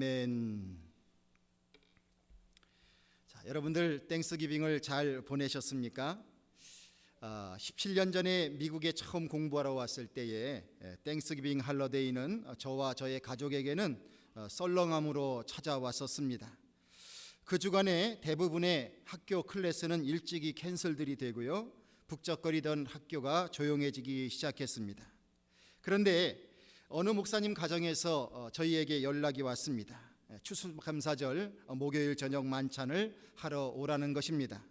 아멘. 자, 여러분들 땡스기빙을 잘 보내셨습니까? 17년 전에 미국에 처음 공부하러 왔을 때에 땡스기빙 할러데이는 저와 저의 가족에게는 썰렁함으로 찾아왔었습니다. 그 주간에 대부분의 학교 클래스는 일찍이 캔슬들이 되고요, 북적거리던 학교가 조용해지기 시작했습니다. 그런데 어느 목사님 가정에서 저희에게 연락이 왔습니다. 추수감사절 목요일 저녁 만찬을 하러 오라는 것입니다.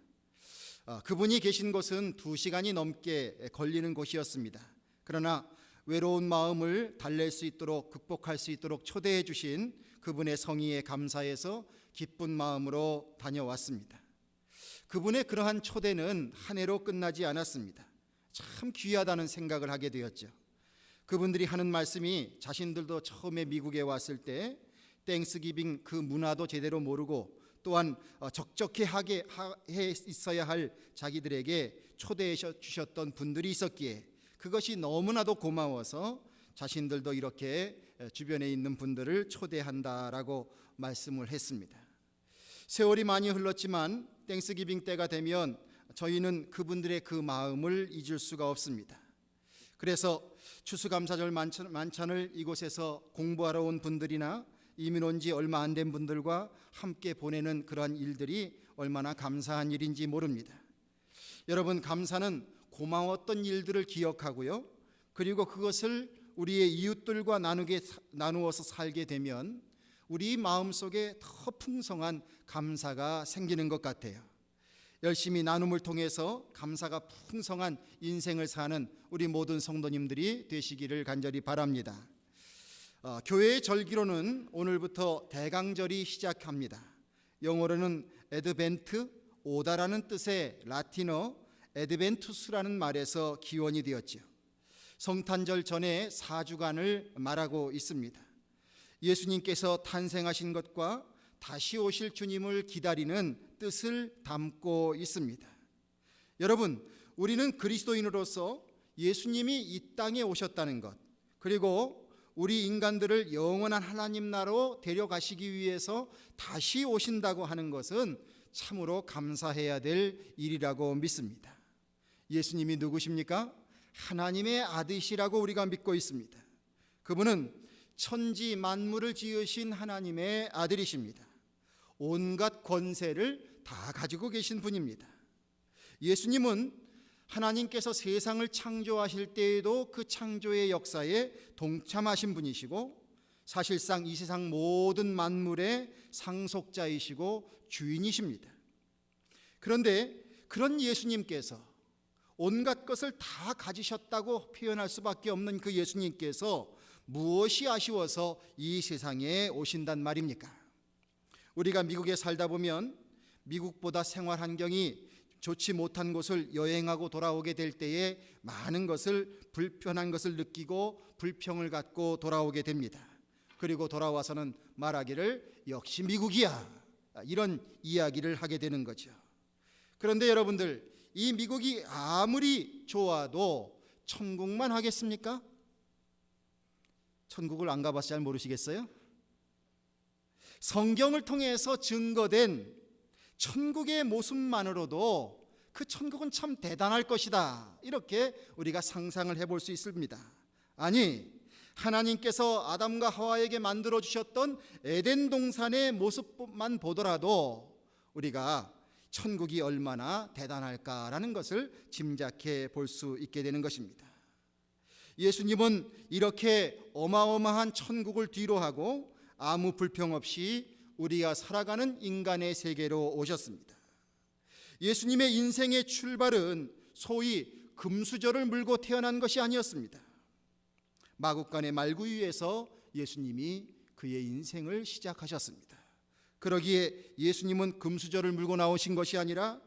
그분이 계신 곳은 2시간이 넘게 걸리는 곳이었습니다. 그러나 외로운 마음을 달랠 수 있도록, 극복할 수 있도록 초대해 주신 그분의 성의에 감사해서 기쁜 마음으로 다녀왔습니다. 그분의 그러한 초대는 한 해로 끝나지 않았습니다. 참 귀하다는 생각을 하게 되었죠. 그분들이 하는 말씀이 자신들도 처음에 미국에 왔을 때 땡스기빙 그 문화도 제대로 모르고 또한 적적해 있어야 할 자기들에게 초대해 주셨던 분들이 있었기에 그것이 너무나도 고마워서 자신들도 이렇게 주변에 있는 분들을 초대한다라고 말씀을 했습니다. 세월이 많이 흘렀지만 땡스기빙 때가 되면 저희는 그분들의 그 마음을 잊을 수가 없습니다. 그래서 추수감사절 만찬을 이곳에서 공부하러 온 분들이나 이민 온 지 얼마 안 된 분들과 함께 보내는 그러한 일들이 얼마나 감사한 일인지 모릅니다. 여러분, 감사는 고마웠던 일들을 기억하고요, 그리고 그것을 우리의 이웃들과 나누어서 살게 되면 우리 마음속에 더 풍성한 감사가 생기는 것 같아요. 열심히 나눔을 통해서 감사가 풍성한 인생을 사는 우리 모든 성도님들이 되시기를 간절히 바랍니다. 교회의 절기로는 오늘부터 대강절이 시작합니다. 영어로는 에드벤트, 오다라는 뜻의 라틴어 에드벤투스라는 말에서 기원이 되었죠. 성탄절 전에 4주간을 말하고 있습니다. 예수님께서 탄생하신 것과 다시 오실 주님을 기다리는 뜻을 담고 있습니다. 여러분, 우리는 그리스도인으로서 예수님이 이 땅에 오셨다는 것, 그리고 우리 인간들을 영원한 하나님 나라로 데려가시기 위해서 다시 오신다고 하는 것은 참으로 감사해야 될 일이라고 믿습니다. 예수님이 누구십니까? 하나님의 아들이시라고 우리가 믿고 있습니다. 그분은 천지 만물을 지으신 하나님의 아들이십니다. 온갖 권세를 다 가지고 계신 분입니다. 예수님은 하나님께서 세상을 창조하실 때에도 그 창조의 역사에 동참하신 분이시고 사실상 이 세상 모든 만물의 상속자이시고 주인이십니다. 그런데 그런 예수님께서 온갖 것을 다 가지셨다고 표현할 수밖에 없는 그 예수님께서 무엇이 아쉬워서 이 세상에 오신단 말입니까? 우리가 미국에 살다 보면 미국보다 생활 환경이 좋지 못한 곳을 여행하고 돌아오게 될 때에 많은 것을 불편한 것을 느끼고 불평을 갖고 돌아오게 됩니다. 그리고 돌아와서는 말하기를 역시 미국이야, 이런 이야기를 하게 되는 거죠. 그런데 여러분들, 이 미국이 아무리 좋아도 천국만 하겠습니까? 천국을 안 가봐서 잘 모르시겠어요? 성경을 통해서 증거된 천국의 모습만으로도 그 천국은 참 대단할 것이다, 이렇게 우리가 상상을 해볼 수 있습니다. 아니, 하나님께서 아담과 하와에게 만들어 주셨던 에덴 동산의 모습만 보더라도 우리가 천국이 얼마나 대단할까라는 것을 짐작해 볼 수 있게 되는 것입니다. 예수님은 이렇게 어마어마한 천국을 뒤로하고 아무 불평 없이 우리가 살아가는 인간의 세계로 오셨습니다. 예수님의 인생의 출발은 소위 금수저를 물고 태어난 것이 아니었습니다. 마구간의 말구유에서 예수님이 그의 인생을 시작하셨습니다. 그러기에 예수님은 금수저를 물고 나오신 것이 아니라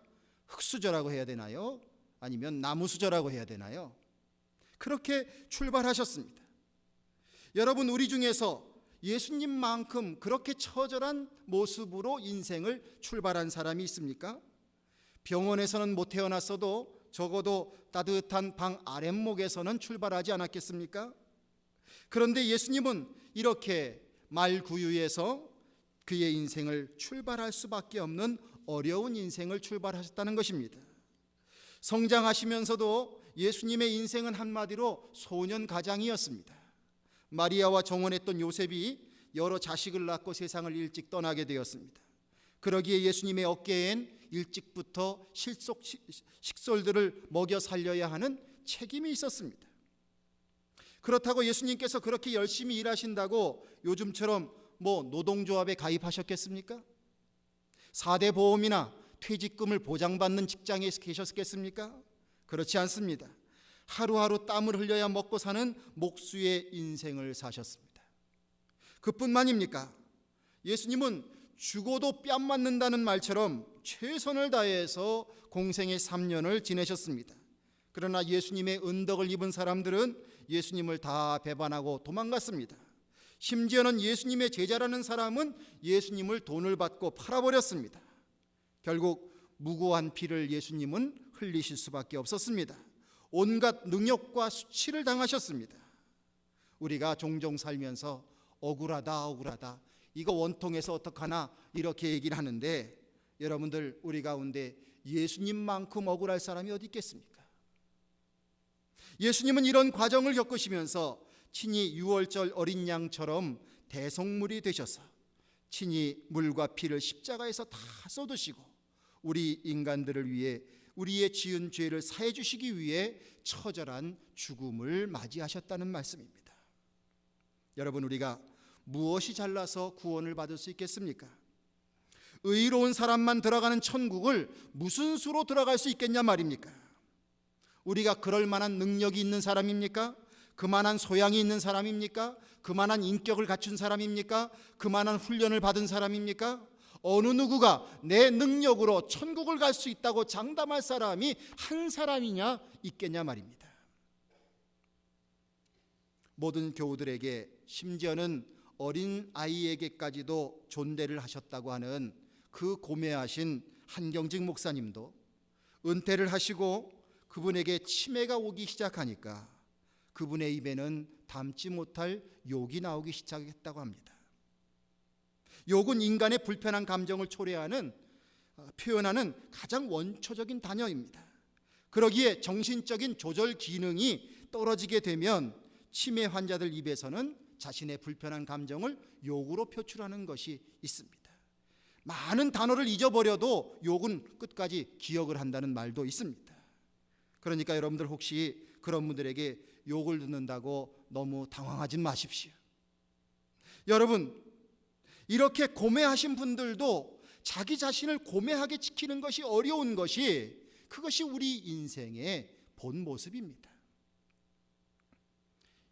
흙수저라고 해야 되나요? 아니면 나무수저라고 해야 되나요? 그렇게 출발하셨습니다. 여러분, 우리 중에서 예수님만큼 그렇게 처절한 모습으로 인생을 출발한 사람이 있습니까? 병원에서는 못 태어났어도 적어도 따뜻한 방 아랫목에서는 출발하지 않았겠습니까? 그런데 예수님은 이렇게 말구유에서 그의 인생을 출발할 수밖에 없는 어려운 인생을 출발하셨다는 것입니다. 성장하시면서도 예수님의 인생은 한마디로 소년 가장이었습니다. 마리아와 정혼했던 요셉이 여러 자식을 낳고 세상을 일찍 떠나게 되었습니다. 그러기에 예수님의 어깨엔 일찍부터 식솔들을 먹여 살려야 하는 책임이 있었습니다. 그렇다고 예수님께서 그렇게 열심히 일하신다고 요즘처럼 노동조합에 가입하셨겠습니까? 4대 보험이나 퇴직금을 보장받는 직장에 계셨겠습니까? 그렇지 않습니다. 하루하루 땀을 흘려야 먹고 사는 목수의 인생을 사셨습니다. 그뿐만입니까? 예수님은 죽어도 뺨 맞는다는 말처럼 최선을 다해서 공생의 3년을 지내셨습니다. 그러나 예수님의 은덕을 입은 사람들은 예수님을 다 배반하고 도망갔습니다. 심지어는 예수님의 제자라는 사람은 예수님을 돈을 받고 팔아버렸습니다. 결국 무고한 피를 예수님은 흘리실 수밖에 없었습니다. 온갖 능욕과 수치를 당하셨습니다. 우리가 종종 살면서 억울하다 이거 원통해서 어떡하나 이렇게 얘기를 하는데, 여러분들 우리 가운데 예수님만큼 억울할 사람이 어디 있겠습니까? 예수님은 이런 과정을 겪으시면서 친히 유월절 어린 양처럼 대속물이 되셔서 친히 물과 피를 십자가에서 다 쏟으시고 우리 인간들을 위해 우리의 지은 죄를 사해 주시기 위해 처절한 죽음을 맞이하셨다는 말씀입니다. 여러분, 우리가 무엇이 잘나서 구원을 받을 수 있겠습니까? 의로운 사람만 들어가는 천국을 무슨 수로 들어갈 수 있겠냐 말입니까? 우리가 그럴 만한 능력이 있는 사람입니까? 그만한 소양이 있는 사람입니까? 그만한 인격을 갖춘 사람입니까? 그만한 훈련을 받은 사람입니까? 어느 누구가 내 능력으로 천국을 갈 수 있다고 장담할 사람이 한 사람이냐 있겠냐 말입니다. 모든 교우들에게, 심지어는 어린 아이에게까지도 존대를 하셨다고 하는 그 고매하신 한경직 목사님도 은퇴를 하시고 그분에게 치매가 오기 시작하니까 그분의 입에는 담지 못할 욕이 나오기 시작했다고 합니다. 욕은 인간의 불편한 감정을 표현하는 가장 원초적인 단어입니다. 그러기에 정신적인 조절 기능이 떨어지게 되면 치매 환자들 입에서는 자신의 불편한 감정을 욕으로 표출하는 것이 있습니다. 많은 단어를 잊어버려도 욕은 끝까지 기억을 한다는 말도 있습니다. 그러니까 여러분들 혹시 그런 분들에게 욕을 듣는다고 너무 당황하지 마십시오. 여러분, 이렇게 고매하신 분들도 자기 자신을 고매하게 지키는 것이 어려운 것이, 그것이 우리 인생의 본 모습입니다.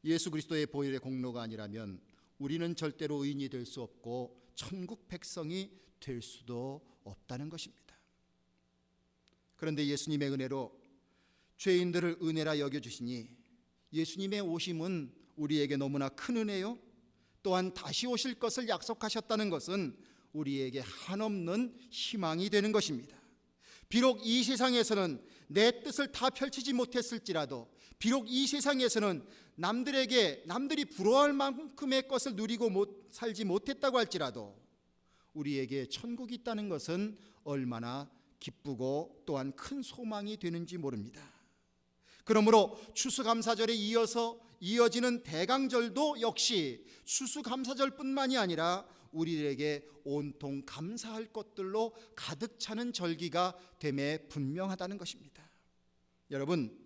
예수 그리스도의 보혈의 공로가 아니라면 우리는 절대로 의인이 될 수 없고 천국 백성이 될 수도 없다는 것입니다. 그런데 예수님의 은혜로 죄인들을 은혜라 여겨주시니 예수님의 오심은 우리에게 너무나 큰 은혜요, 또한 다시 오실 것을 약속하셨다는 것은 우리에게 한없는 희망이 되는 것입니다. 비록 이 세상에서는 내 뜻을 다 펼치지 못했을지라도, 비록 이 세상에서는 남들이 부러워할 만큼의 것을 누리고 살지 못했다고 할지라도 우리에게 천국이 있다는 것은 얼마나 기쁘고 또한 큰 소망이 되는지 모릅니다. 그러므로 추수감사절에 이어지는 대강절도 역시 추수감사절뿐만이 아니라 우리에게 온통 감사할 것들로 가득 차는 절기가 됨에 분명하다는 것입니다. 여러분,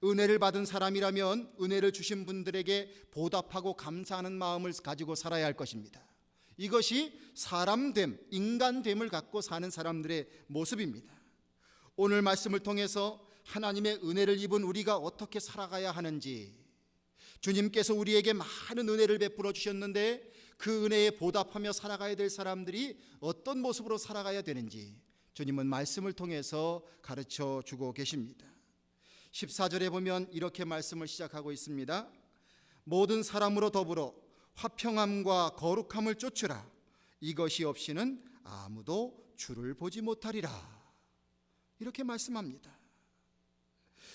은혜를 받은 사람이라면 은혜를 주신 분들에게 보답하고 감사하는 마음을 가지고 살아야 할 것입니다. 이것이 사람됨, 인간됨을 갖고 사는 사람들의 모습입니다. 오늘 말씀을 통해서 하나님의 은혜를 입은 우리가 어떻게 살아가야 하는지, 주님께서 우리에게 많은 은혜를 베풀어 주셨는데 그 은혜에 보답하며 살아가야 될 사람들이 어떤 모습으로 살아가야 되는지 주님은 말씀을 통해서 가르쳐 주고 계십니다. 14절에 보면 이렇게 말씀을 시작하고 있습니다. 모든 사람으로 더불어 화평함과 거룩함을 쫓으라. 이것이 없이는 아무도 주를 보지 못하리라. 이렇게 말씀합니다.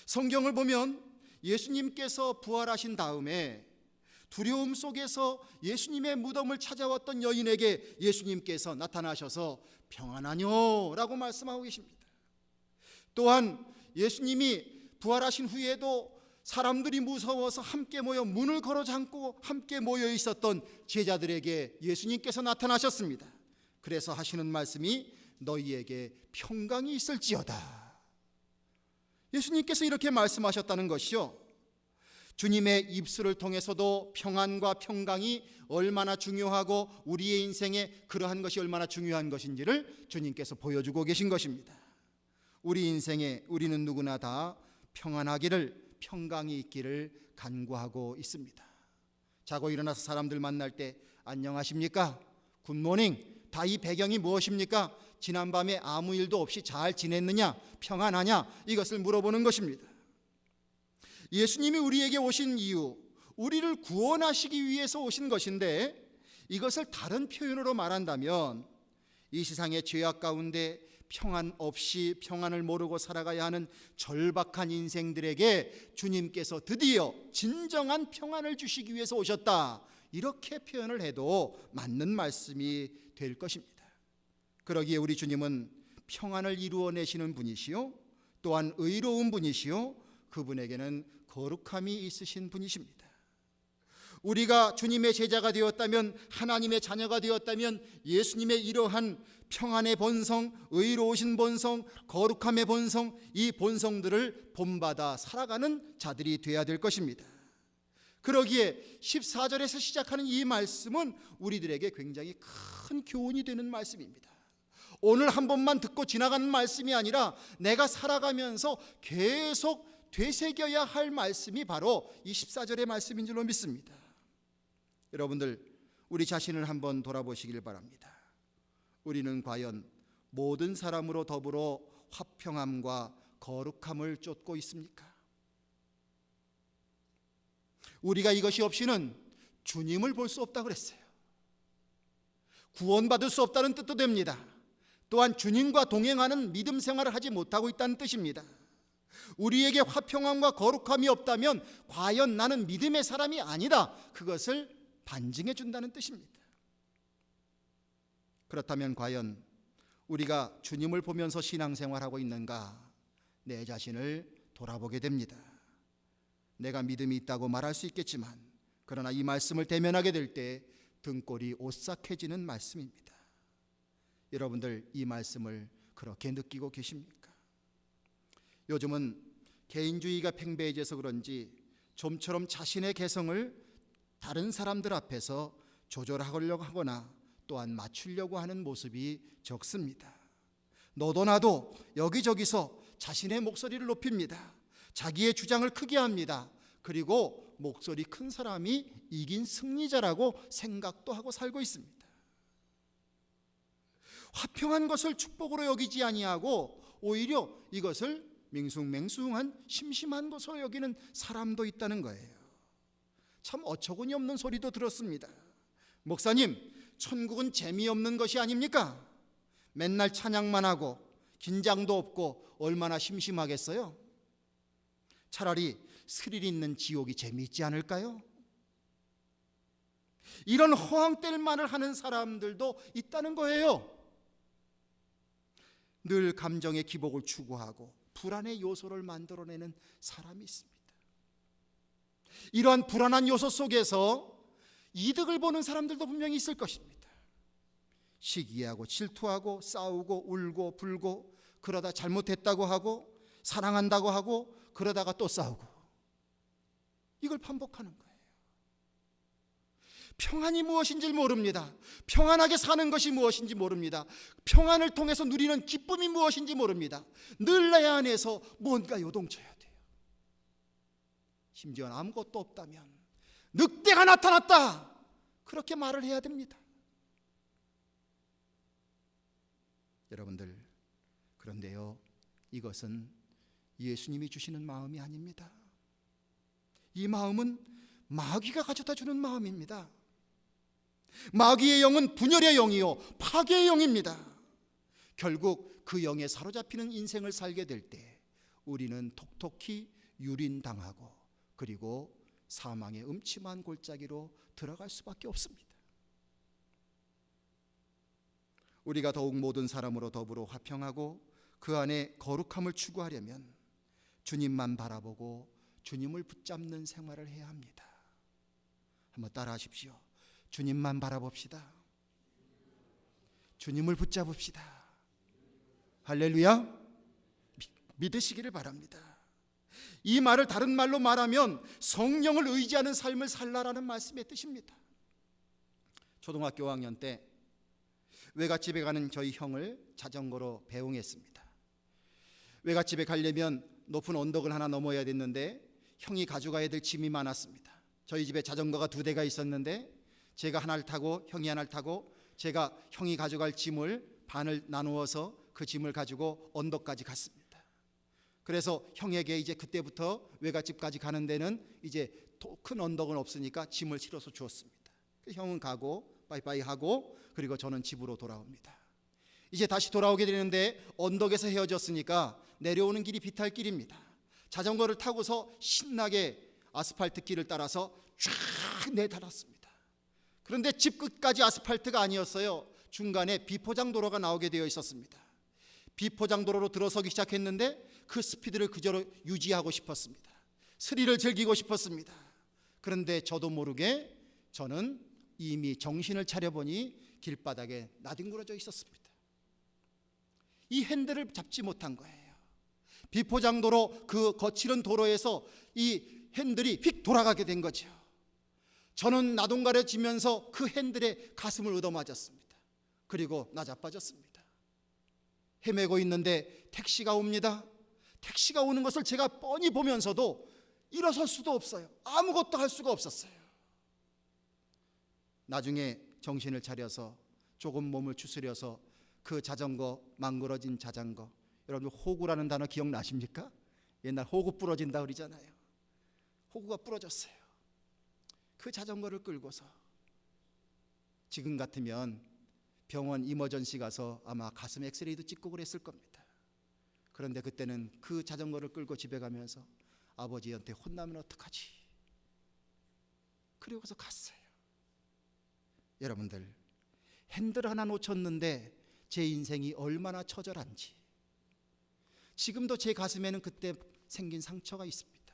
성경을 보면 예수님께서 부활하신 다음에 두려움 속에서 예수님의 무덤을 찾아왔던 여인에게 예수님께서 나타나셔서 평안하뇨 라고 말씀하고 계십니다. 또한 예수님이 부활하신 후에도 사람들이 무서워서 함께 모여 문을 걸어 잠고 함께 모여 있었던 제자들에게 예수님께서 나타나셨습니다. 그래서 하시는 말씀이 너희에게 평강이 있을지어다. 예수님께서 이렇게 말씀하셨다는 것이요, 주님의 입술을 통해서도 평안과 평강이 얼마나 중요하고 우리의 인생에 그러한 것이 얼마나 중요한 것인지를 주님께서 보여주고 계신 것입니다. 우리 인생에 우리는 누구나 다 평안하기를, 평강이 있기를 간구하고 있습니다. 자고 일어나서 사람들 만날 때 안녕하십니까? 굿모닝. 다 이 배경이 무엇입니까? 지난밤에 아무 일도 없이 잘 지냈느냐? 평안하냐? 이것을 물어보는 것입니다. 예수님이 우리에게 오신 이유, 우리를 구원하시기 위해서 오신 것인데, 이것을 다른 표현으로 말한다면 이 세상의 죄악 가운데 평안 없이 평안을 모르고 살아가야 하는 절박한 인생들에게 주님께서 드디어 진정한 평안을 주시기 위해서 오셨다, 이렇게 표현을 해도 맞는 말씀이 될 것입니다. 그러기에 우리 주님은 평안을 이루어내시는 분이시요, 또한 의로운 분이시요, 그분에게는 거룩함이 있으신 분이십니다. 우리가 주님의 제자가 되었다면, 하나님의 자녀가 되었다면 예수님의 이러한 평안의 본성, 의로우신 본성, 거룩함의 본성, 이 본성들을 본받아 살아가는 자들이 되어야 될 것입니다. 그러기에 14절에서 시작하는 이 말씀은 우리들에게 굉장히 큰 교훈이 되는 말씀입니다. 오늘 한 번만 듣고 지나가는 말씀이 아니라 내가 살아가면서 계속 되새겨야 할 말씀이 바로 이 14절의 말씀인 줄로 믿습니다. 여러분들, 우리 자신을 한번 돌아보시길 바랍니다. 우리는 과연 모든 사람으로 더불어 화평함과 거룩함을 쫓고 있습니까? 우리가 이것이 없이는 주님을 볼 수 없다고 그랬어요. 구원받을 수 없다는 뜻도 됩니다. 또한 주님과 동행하는 믿음 생활을 하지 못하고 있다는 뜻입니다. 우리에게 화평함과 거룩함이 없다면 과연 나는 믿음의 사람이 아니다, 그것을 반증해 준다는 뜻입니다. 그렇다면 과연 우리가 주님을 보면서 신앙생활하고 있는가, 내 자신을 돌아보게 됩니다. 내가 믿음이 있다고 말할 수 있겠지만, 그러나 이 말씀을 대면하게 될 때 등골이 오싹해지는 말씀입니다. 여러분들, 이 말씀을 그렇게 느끼고 계십니까? 요즘은 개인주의가 팽배해져서 그런지 좀처럼 자신의 개성을 다른 사람들 앞에서 조절하려고 하거나 또한 맞추려고 하는 모습이 적습니다. 너도 나도 여기저기서 자신의 목소리를 높입니다. 자기의 주장을 크게 합니다. 그리고 목소리 큰 사람이 이긴 승리자라고 생각도 하고 살고 있습니다. 화평한 것을 축복으로 여기지 아니하고 오히려 이것을 맹숭맹숭한 심심한 것으로 여기는 사람도 있다는 거예요. 참 어처구니 없는 소리도 들었습니다. 목사님, 천국은 재미없는 것이 아닙니까? 맨날 찬양만 하고 긴장도 없고 얼마나 심심하겠어요? 차라리 스릴 있는 지옥이 재미있지 않을까요? 이런 허황될 말을 하는 사람들도 있다는 거예요. 늘 감정의 기복을 추구하고 불안의 요소를 만들어내는 사람이 있습니다. 이러한 불안한 요소 속에서 이득을 보는 사람들도 분명히 있을 것입니다. 시기하고 질투하고 싸우고 울고 불고, 그러다 잘못했다고 하고 사랑한다고 하고 그러다가 또 싸우고, 이걸 반복하는 거예요. 평안이 무엇인지 모릅니다. 평안하게 사는 것이 무엇인지 모릅니다. 평안을 통해서 누리는 기쁨이 무엇인지 모릅니다. 늘 내 안에서 뭔가 요동쳐야 돼요. 심지어 아무것도 없다면 늑대가 나타났다, 그렇게 말을 해야 됩니다. 여러분들, 그런데요, 이것은 예수님이 주시는 마음이 아닙니다. 이 마음은 마귀가 가져다 주는 마음입니다. 마귀의 영은 분열의 영이요 파괴의 영입니다. 결국 그 영에 사로잡히는 인생을 살게 될 때 우리는 톡톡히 유린당하고 그리고 사망의 음침한 골짜기로 들어갈 수밖에 없습니다. 우리가 더욱 모든 사람으로 더불어 화평하고 그 안에 거룩함을 추구하려면 주님만 바라보고 주님을 붙잡는 생활을 해야 합니다. 한번 따라하십시오. 주님만 바라봅시다. 주님을 붙잡읍시다. 할렐루야. 믿으시기를 바랍니다. 이 말을 다른 말로 말하면 성령을 의지하는 삶을 살라라는 말씀의 뜻입니다. 초등학교 5학년 때 외갓집에 가는 저희 형을 자전거로 배웅했습니다. 외갓집에 가려면 높은 언덕을 하나 넘어야 됐는데 형이 가져가야 될 짐이 많았습니다. 저희 집에 자전거가 2대가 있었는데 제가 하나를 타고 형이 하나를 타고 제가 형이 가져갈 짐을 반을 나누어서 그 짐을 가지고 언덕까지 갔습니다. 그래서 형에게 이제 그때부터 외갓집까지 가는 데는 이제 큰 언덕은 없으니까 짐을 실어서 주었습니다. 형은 가고 빠이빠이 하고 그리고 저는 집으로 돌아옵니다. 이제 다시 돌아오게 되는데 언덕에서 헤어졌으니까 내려오는 길이 비탈길입니다. 자전거를 타고서 신나게 아스팔트 길을 따라서 쫙 내달았습니다. 그런데 집 끝까지 아스팔트가 아니었어요. 중간에 비포장도로가 나오게 되어 있었습니다. 비포장도로로 들어서기 시작했는데 그 스피드를 그대로 유지하고 싶었습니다. 스릴을 즐기고 싶었습니다. 그런데 저도 모르게 저는 이미 정신을 차려보니 길바닥에 나뒹굴어져 있었습니다. 이 핸들을 잡지 못한 거예요. 비포장도로 그 거칠은 도로에서 이 핸들이 휙 돌아가게 된 거죠. 저는 나동가려지면서 그 핸들에 가슴을 얻어맞았습니다. 그리고 나자빠졌습니다. 헤매고 있는데 택시가 옵니다. 택시가 오는 것을 제가 뻔히 보면서도 일어설 수도 없어요. 아무것도 할 수가 없었어요. 나중에 정신을 차려서 조금 몸을 추스려서 그 자전거, 망그러진 자전거, 여러분 호구라는 단어 기억나십니까? 옛날 호구 부러진다 그러잖아요. 호구가 부러졌어요. 그 자전거를 끌고서 지금 같으면 병원 이머전시 가서 아마 가슴 엑스레이도 찍고 그랬을 겁니다. 그런데 그때는 그 자전거를 끌고 집에 가면서 아버지한테 혼나면 어떡하지? 그리고서 갔어요. 여러분들, 핸들 하나 놓쳤는데 제 인생이 얼마나 처절한지 지금도 제 가슴에는 그때 생긴 상처가 있습니다.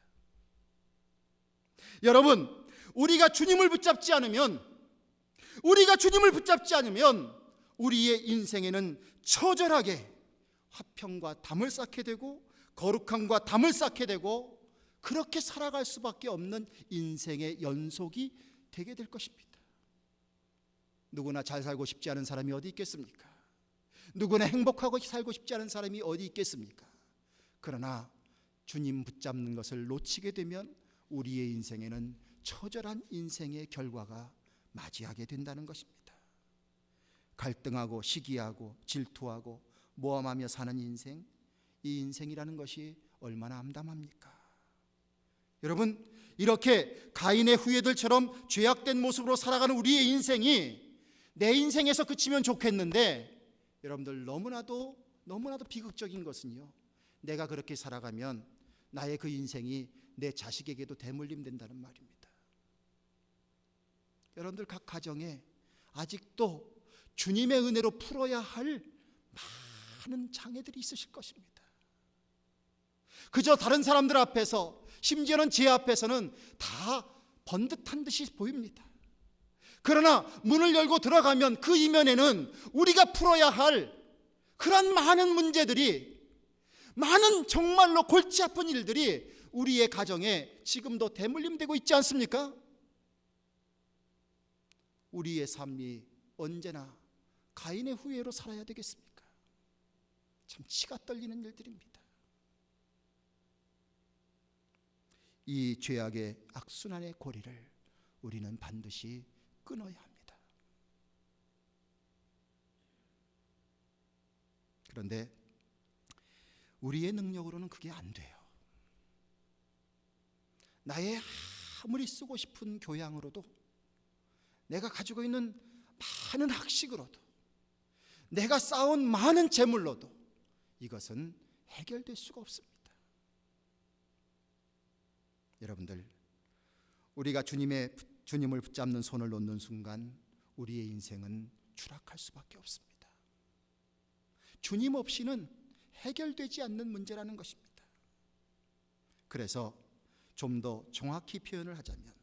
여러분, 우리가 주님을 붙잡지 않으면 우리의 인생에는 처절하게 화평과 담을 쌓게 되고 거룩함과 담을 쌓게 되고 그렇게 살아갈 수밖에 없는 인생의 연속이 되게 될 것입니다. 누구나 잘 살고 싶지 않은 사람이 어디 있겠습니까? 누구나 행복하고 살고 싶지 않은 사람이 어디 있겠습니까? 그러나 주님 붙잡는 것을 놓치게 되면 우리의 인생에는 처절한 인생의 결과가 맞이하게 된다는 것입니다. 갈등하고 시기하고 질투하고 모함하며 사는 인생, 이 인생이라는 것이 얼마나 암담합니까? 여러분, 이렇게 가인의 후예들처럼 죄악된 모습으로 살아가는 우리의 인생이 내 인생에서 그치면 좋겠는데, 여러분들 너무나도 비극적인 것은요, 내가 그렇게 살아가면 나의 그 인생이 내 자식에게도 대물림 된다는 말입니다. 여러분들 각 가정에 아직도 주님의 은혜로 풀어야 할 많은 장애들이 있으실 것입니다. 그저 다른 사람들 앞에서, 심지어는 제 앞에서는 다 번듯한 듯이 보입니다. 그러나 문을 열고 들어가면 그 이면에는 우리가 풀어야 할 그런 많은 문제들이, 많은 정말로 골치 아픈 일들이 우리의 가정에 지금도 대물림되고 있지 않습니까? 우리의 삶이 언제나 가인의 후예로 살아야 되겠습니까? 참 치가 떨리는 일들입니다. 이 죄악의 악순환의 고리를 우리는 반드시 끊어야 합니다. 그런데 우리의 능력으로는 그게 안 돼요. 나의 아무리 쓰고 싶은 교양으로도, 내가 가지고 있는 많은 학식으로도, 내가 쌓은 많은 재물로도 이것은 해결될 수가 없습니다. 여러분들, 우리가 주님을 붙잡는 손을 놓는 순간 우리의 인생은 추락할 수밖에 없습니다. 주님 없이는 해결되지 않는 문제라는 것입니다. 그래서 좀 더 정확히 표현을 하자면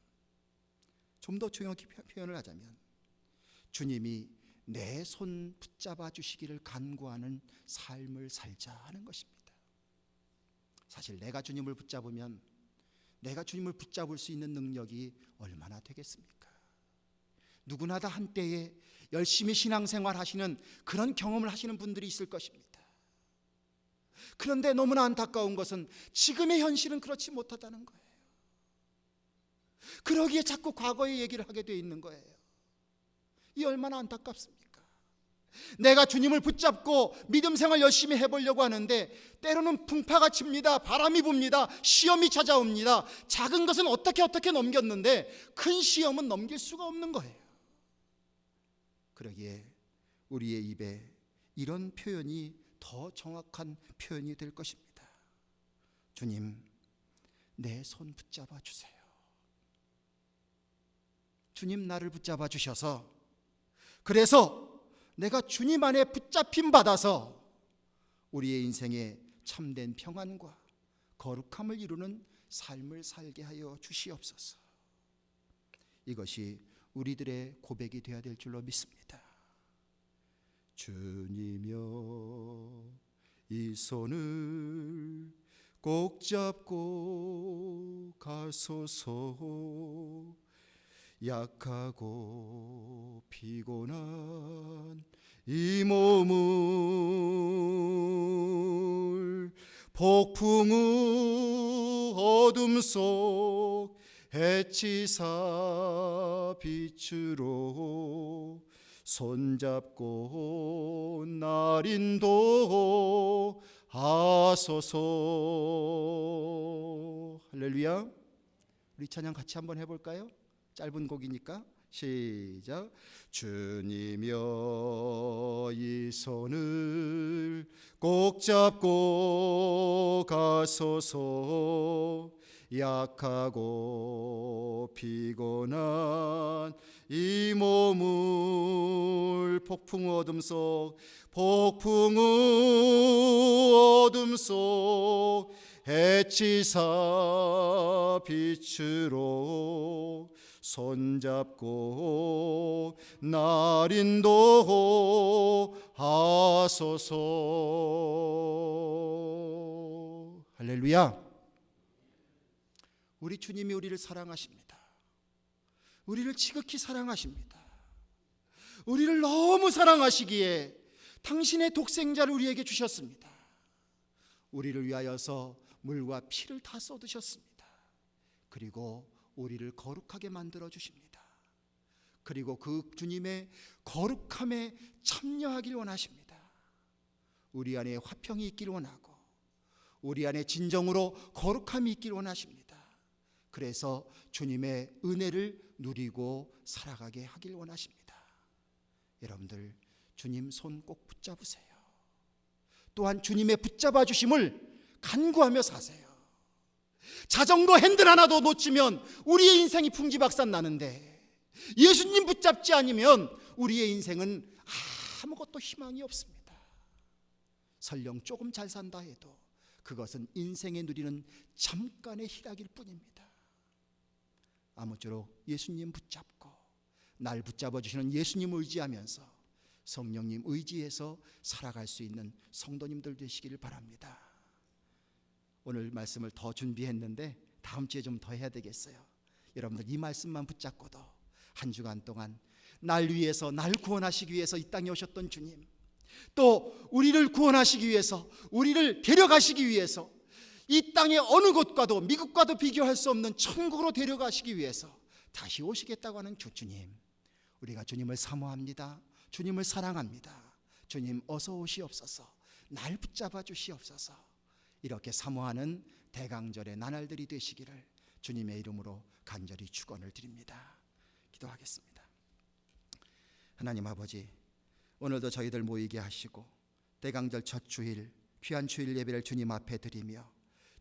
주님이 내 손 붙잡아 주시기를 간구하는 삶을 살자 하는 것입니다. 사실 내가 주님을 붙잡으면 내가 주님을 붙잡을 수 있는 능력이 얼마나 되겠습니까? 누구나 다 한때에 열심히 신앙생활 하시는 그런 경험을 하시는 분들이 있을 것입니다. 그런데 너무나 안타까운 것은 지금의 현실은 그렇지 못하다는 거예요. 그러기에 자꾸 과거의 얘기를 하게 돼 있는 거예요. 이 얼마나 안타깝습니까? 내가 주님을 붙잡고 믿음 생활 열심히 해보려고 하는데 때로는 풍파가 칩니다. 바람이 붑니다. 시험이 찾아옵니다. 작은 것은 어떻게 넘겼는데 큰 시험은 넘길 수가 없는 거예요. 그러기에 우리의 입에 이런 표현이 더 정확한 표현이 될 것입니다. 주님, 내 손 붙잡아 주세요. 주님 나를 붙잡아 주셔서 그래서 내가 주님 안에 붙잡힘 받아서 우리의 인생에 참된 평안과 거룩함을 이루는 삶을 살게 하여 주시옵소서. 이것이 우리들의 고백이 되어야 될 줄로 믿습니다. 주님여 이 손을 꼭 잡고 가소서. 약하고 피곤한 이 몸을 폭풍우 어둠 속 해치사 빛으로 손잡고 날 인도하소서. 할렐루야. 우리 찬양 같이 한번 해볼까요? 짧은 곡이니까 시작. 주님여 이 손을 꼭 잡고 가소서. 약하고 피곤한 이 몸을 폭풍 어둠 속 해치사 빛으로 손잡고 날 인도하소서. 할렐루야. 우리 주님이 우리를 사랑하십니다. 우리를 지극히 사랑하십니다. 우리를 너무 사랑하시기에 당신의 독생자를 우리에게 주셨습니다. 우리를 위하여서 물과 피를 다 쏟으셨습니다. 그리고 우리를 거룩하게 만들어 주십니다. 그리고 그 주님의 거룩함에 참여하길 원하십니다. 우리 안에 화평이 있길 원하고 우리 안에 진정으로 거룩함이 있길 원하십니다. 그래서 주님의 은혜를 누리고 살아가게 하길 원하십니다. 여러분들 주님 손 꼭 붙잡으세요. 또한 주님의 붙잡아 주심을 간구하며 사세요. 자전거 핸들 하나도 놓치면 우리의 인생이 풍지박산 나는데 예수님 붙잡지 않으면 우리의 인생은 아무것도 희망이 없습니다. 설령 조금 잘 산다 해도 그것은 인생에 누리는 잠깐의 희락일 뿐입니다. 아무쪼록 예수님 붙잡고 날 붙잡아 주시는 예수님 의지하면서 성령님 의지해서 살아갈 수 있는 성도님들 되시기를 바랍니다. 오늘 말씀을 더 준비했는데 다음 주에 좀 더 해야 되겠어요. 여러분들 이 말씀만 붙잡고도 한 주간 동안 날 위해서, 날 구원하시기 위해서 이 땅에 오셨던 주님, 또 우리를 구원하시기 위해서, 우리를 데려가시기 위해서 이 땅의 어느 곳과도 미국과도 비교할 수 없는 천국으로 데려가시기 위해서 다시 오시겠다고 하는 주님, 우리가 주님을 사모합니다. 주님을 사랑합니다. 주님 어서 오시옵소서. 날 붙잡아 주시옵소서. 이렇게 사모하는 대강절의 나날들이 되시기를 주님의 이름으로 간절히 축원을 드립니다. 기도하겠습니다. 하나님 아버지, 오늘도 저희들 모이게 하시고 대강절 첫 주일 귀한 주일 예배를 주님 앞에 드리며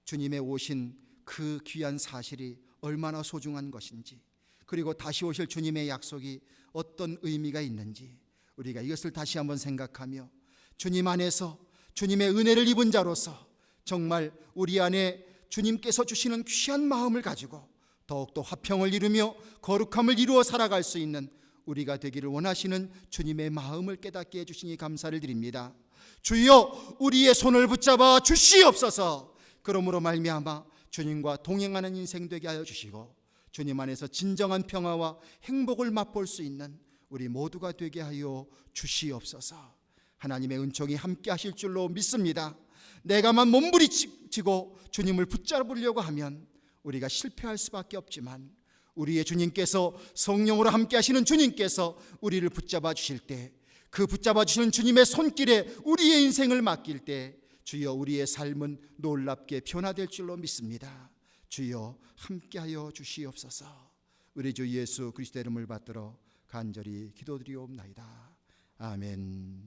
주님의 오신 그 귀한 사실이 얼마나 소중한 것인지, 그리고 다시 오실 주님의 약속이 어떤 의미가 있는지 우리가 이것을 다시 한번 생각하며 주님 안에서 주님의 은혜를 입은 자로서 정말 우리 안에 주님께서 주시는 귀한 마음을 가지고 더욱더 화평을 이루며 거룩함을 이루어 살아갈 수 있는 우리가 되기를 원하시는 주님의 마음을 깨닫게 해주시니 감사를 드립니다. 주여, 우리의 손을 붙잡아 주시옵소서. 그러므로 말미암아 주님과 동행하는 인생 되게 하여 주시고 주님 안에서 진정한 평화와 행복을 맛볼 수 있는 우리 모두가 되게 하여 주시옵소서. 하나님의 은총이 함께 하실 줄로 믿습니다. 내가만 몸부림치고 주님을 붙잡으려고 하면 우리가 실패할 수밖에 없지만 우리의 주님께서 성령으로 함께 하시는 주님께서 우리를 붙잡아 주실 때, 그 붙잡아 주시는 주님의 손길에 우리의 인생을 맡길 때 주여, 우리의 삶은 놀랍게 변화될 줄로 믿습니다. 주여, 함께하여 주시옵소서. 우리 주 예수 그리스도의 이름을 받들어 간절히 기도드리옵나이다. 아멘.